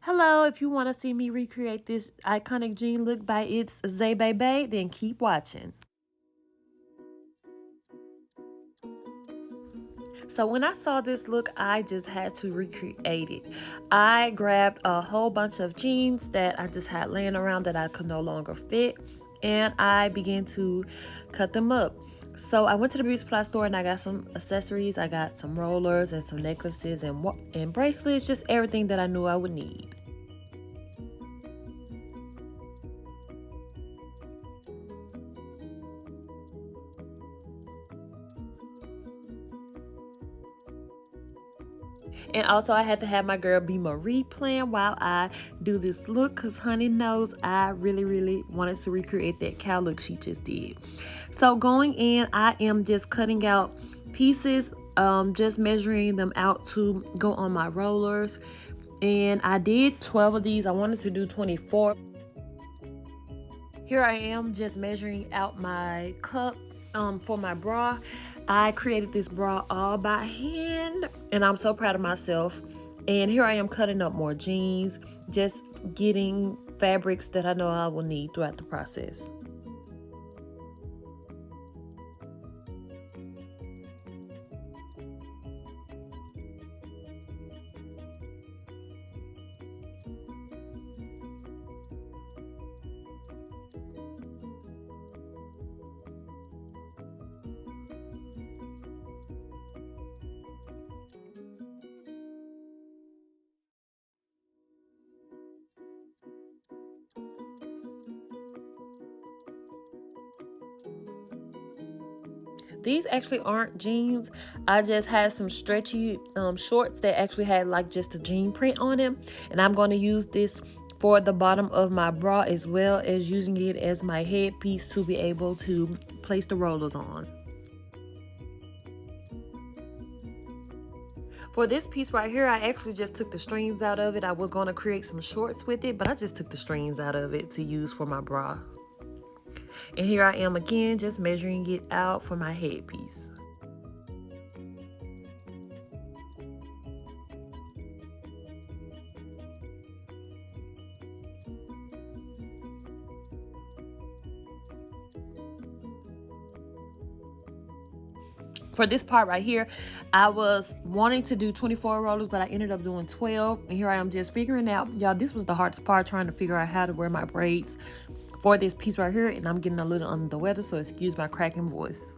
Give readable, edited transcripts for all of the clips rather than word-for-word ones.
Hello, if you want to see me recreate this iconic jean look by Itszaybaybay, then keep watching. So when I saw this look, I just had to recreate it. I grabbed a whole bunch of jeans that I just had laying around that I could no longer fit, and I began to cut them up. So I went to the beauty supply store and I got some accessories. I got some rollers and some necklaces and bracelets, just everything that I knew I would need. And also I had to have my girl B Marie playing while I do this look, because honey knows I really wanted to recreate that cow look she just did. So going in, I am just cutting out pieces, just measuring them out to go on my rollers. And I did 12 of these. I wanted to do 24. Here I am just measuring out my cup for my bra. I created this bra all by hand, and I'm so proud of myself. And here I am cutting up more jeans, just getting fabrics that I know I will need throughout the process. These actually aren't jeans. I just had some stretchy shorts that actually had like just a jean print on them, and I'm going to use this for the bottom of my bra as well as using it as my headpiece to be able to place the rollers on. For this piece right here, I actually just took the strings out of it. I was going to create some shorts with it, but I just took the strings out of it to use for my bra. And here I am again, just measuring it out for my headpiece. For this part right here, I was wanting to do 24 rollers, but I ended up doing 12. And here I am just figuring out, y'all, this was the hardest part, trying to figure out how to wear my braids for this piece right here, and I'm getting a little under the weather, so excuse my cracking voice.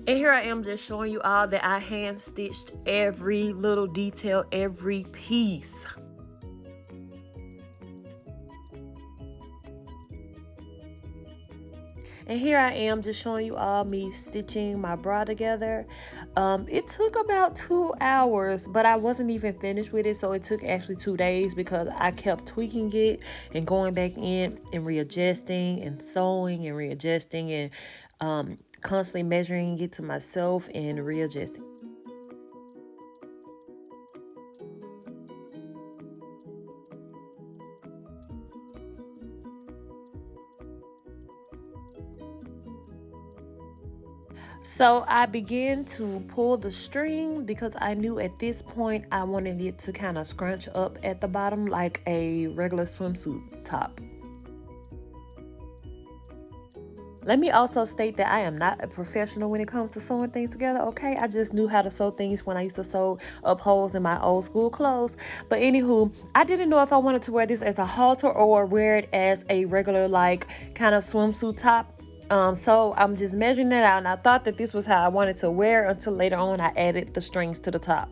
And here I am just showing you all that I hand stitched every little detail, every piece. And here I am just showing you all me stitching my bra together. It took about 2 hours, but I wasn't even finished with it, so it took actually 2 days because I kept tweaking it and going back in and readjusting and sewing and readjusting and constantly measuring it to myself and readjusting. So I began to pull the string because I knew at this point I wanted it to kind of scrunch up at the bottom like a regular swimsuit top. Let me also state that I am not a professional when it comes to sewing things together, okay? I just knew how to sew things when I used to sew up holes in my old school clothes. But anywho, I didn't know if I wanted to wear this as a halter or wear it as a regular like kind of swimsuit top. So I'm just measuring that out, and I thought that this was how I wanted to wear until later on I added the strings to the top.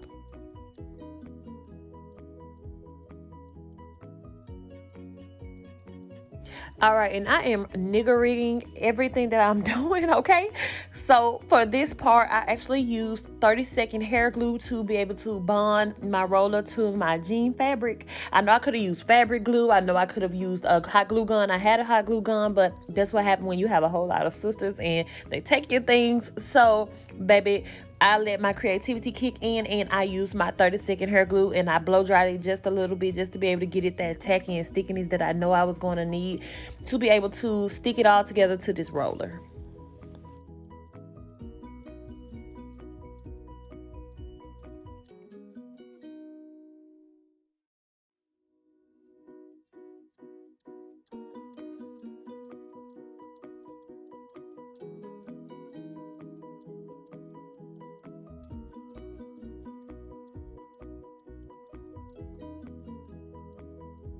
All right, and I am nigger-rigging everything that I'm doing, okay? So for this part, I actually used 30-second hair glue to be able to bond my roller to my jean fabric. I know I could have used fabric glue. I know I could have used a hot glue gun. I had a hot glue gun, but that's what happened when you have a whole lot of sisters and they take your things. So, baby, I let my creativity kick in, and I used my 30-second hair glue, and I blow dried it just a little bit just to be able to get it that tacky and stickiness that I know I was going to need to be able to stick it all together to this roller.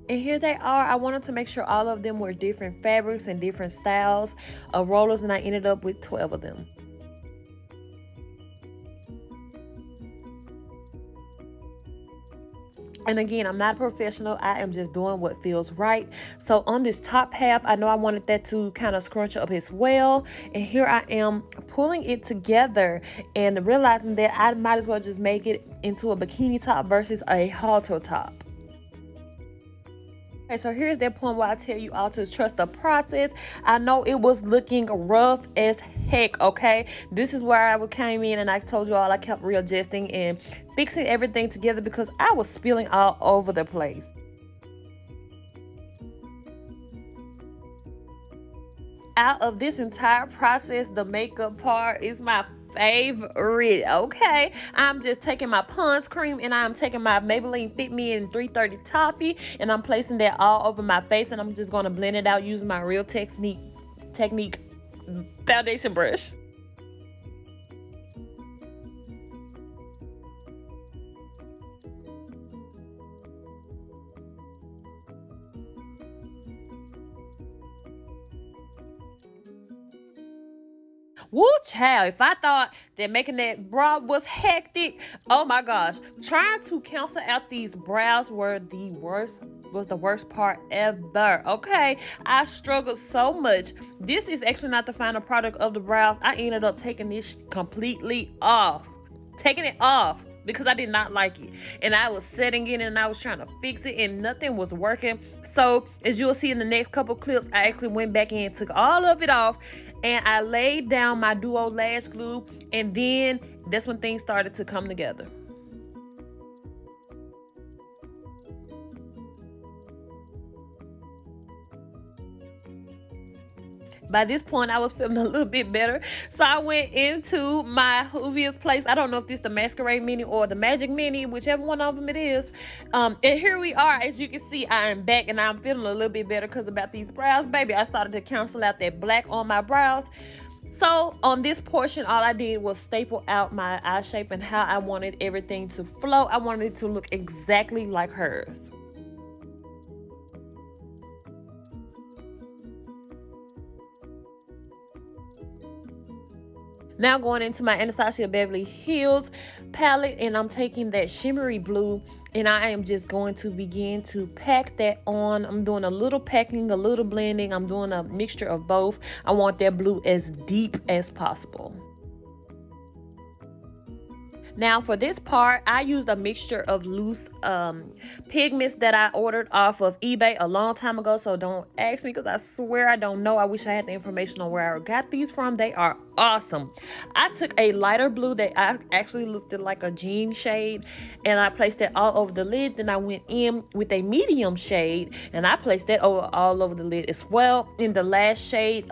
And here they are. I wanted to make sure all of them were different fabrics and different styles of rollers, and I ended up with 12 of them. And again, I'm not a professional. I am just doing what feels right. So on this top half, I know I wanted that to kind of scrunch up as well. And here I am pulling it together and realizing that I might as well just make it into a bikini top versus a halter top. Okay, so here's that point where I tell you all to trust the process. I know it was looking rough as heck, okay? This is where I came in and I told you all I kept readjusting and fixing everything together because I was spilling all over the place. Out of this entire process, the makeup part is my favorite. Okay, I'm just taking my Pond's cream and I'm taking my Maybelline Fit Me in 330 Toffee and I'm placing that all over my face, and I'm just going to blend it out using my Real Technique foundation brush. Woo child, if I thought that making that brow was hectic, oh my gosh. Trying to cancel out these brows was the worst part ever. Okay, I struggled so much. This is actually not the final product of the brows. I ended up taking this completely off. Taking it off because I did not like it, and I was setting it and I was trying to fix it and nothing was working. So as you'll see in the next couple clips, I actually went back in, took all of it off, and I laid down my Duo Lash Glue, and then that's when things started to come together. By this point, I was feeling a little bit better. So I went into my Juvia's Place. I don't know if this is the Masquerade Mini or the Magic Mini, whichever one of them it is. And here we are. As you can see, I am back and I'm feeling a little bit better because about these brows, baby, I started to cancel out that black on my brows. So on this portion, all I did was staple out my eye shape and how I wanted everything to flow. I wanted it to look exactly like hers. Now going into my Anastasia Beverly Hills palette, and I'm taking that shimmery blue and I am just going to begin to pack that on. I'm doing a little packing, a little blending. I'm doing a mixture of both. I want that blue as deep as possible. Now for this part, I used a mixture of loose pigments that I ordered off of eBay a long time ago. So don't ask me because I swear I don't know. I wish I had the information on where I got these from. They are awesome. I took a lighter blue that I actually looked at like a jean shade, and I placed that all over the lid. Then I went in with a medium shade and I placed that all over the lid as well. In the last shade,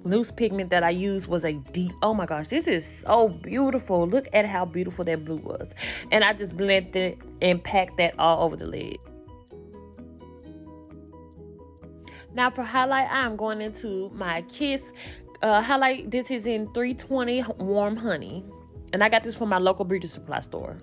loose pigment that I used was a deep, oh my gosh, this is so beautiful. Look at how beautiful that blue was. And I just blended it and packed that all over the lid. Now for highlight, I'm going into my Kiss highlight. This is in 320 Warm Honey, and I got this from my local beauty supply store.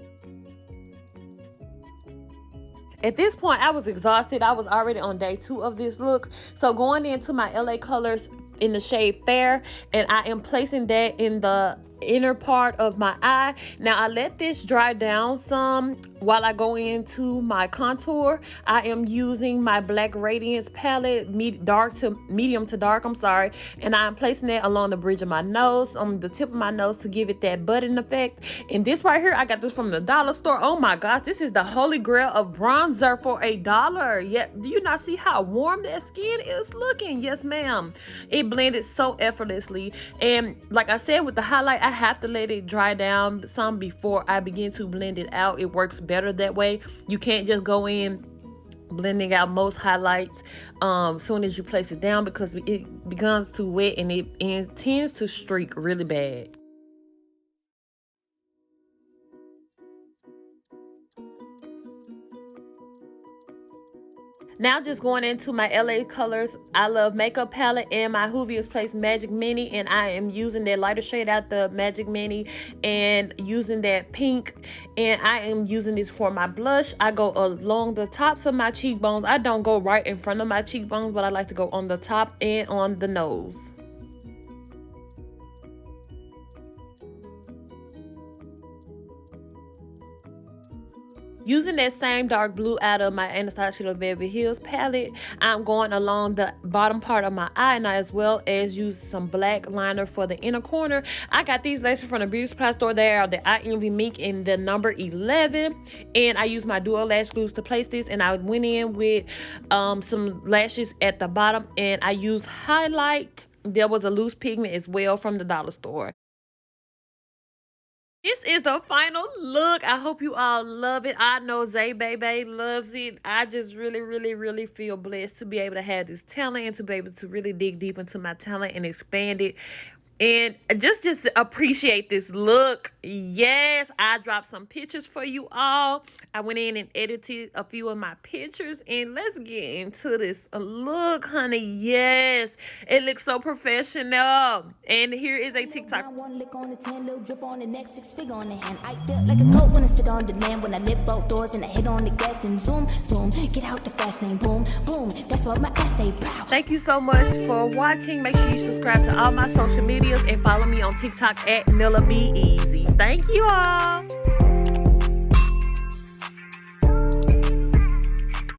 At this point, I was exhausted. I was already on day 2 of this look. So going into my LA Colors in the shade Fair, and I am placing that in the inner part of my eye. Now I let this dry down some while I go into my contour. I am using my Black Radiance palette, medium to dark, I'm sorry, and I'm placing that along the bridge of my nose, on the tip of my nose, to give it that button effect. And this right here, I got this from the dollar store. Oh my gosh, this is the holy grail of bronzer for $1. Yet, do you not see how warm that skin is looking? Yes ma'am. It blended so effortlessly, and like I said, with the highlight, I have to let it dry down some before I begin to blend it out. It works better that way. You can't just go in blending out most highlights soon as you place it down, because it begins to wet and it tends to streak really bad. Now just going into my LA Colors I Love Makeup palette and my Juvia's Place Magic Mini, and I am using that lighter shade out the Magic Mini and using that pink, and I am using this for my blush. I go along the tops of my cheekbones. I don't go right in front of my cheekbones, but I like to go on the top and on the nose. Using that same dark blue out of my Anastasia Beverly Hills palette, I'm going along the bottom part of my eye, and as well as use some black liner for the inner corner. I got these lashes from the beauty supply store. They are the I Envy Mink in the number 11, and I use my dual lash glues to place this, and I went in with some lashes at the bottom, and I used highlight. There was a loose pigment as well from the dollar store. This is the final look. I hope you all love it. I know Itszaybaybay loves it. I just really feel blessed to be able to have this talent and to be able to really dig deep into my talent and expand it. And just appreciate this look. Yes, I dropped some pictures for you all. I went in and edited a few of my pictures, and let's get into this look, honey. Yes, it looks so professional. And here is a TikTok. One lick on the 10, little drip on the neck, 6 figure on the hand. I felt like a goat when I sit on the land, when I lift both doors and I hit on the gas, then zoom, get out the fast lane, boom, boom. That's what my ass say, pow. Thank you so much for watching. Make sure you subscribe to all my social media and follow me on TikTok at NillaBeezy. Thank you all.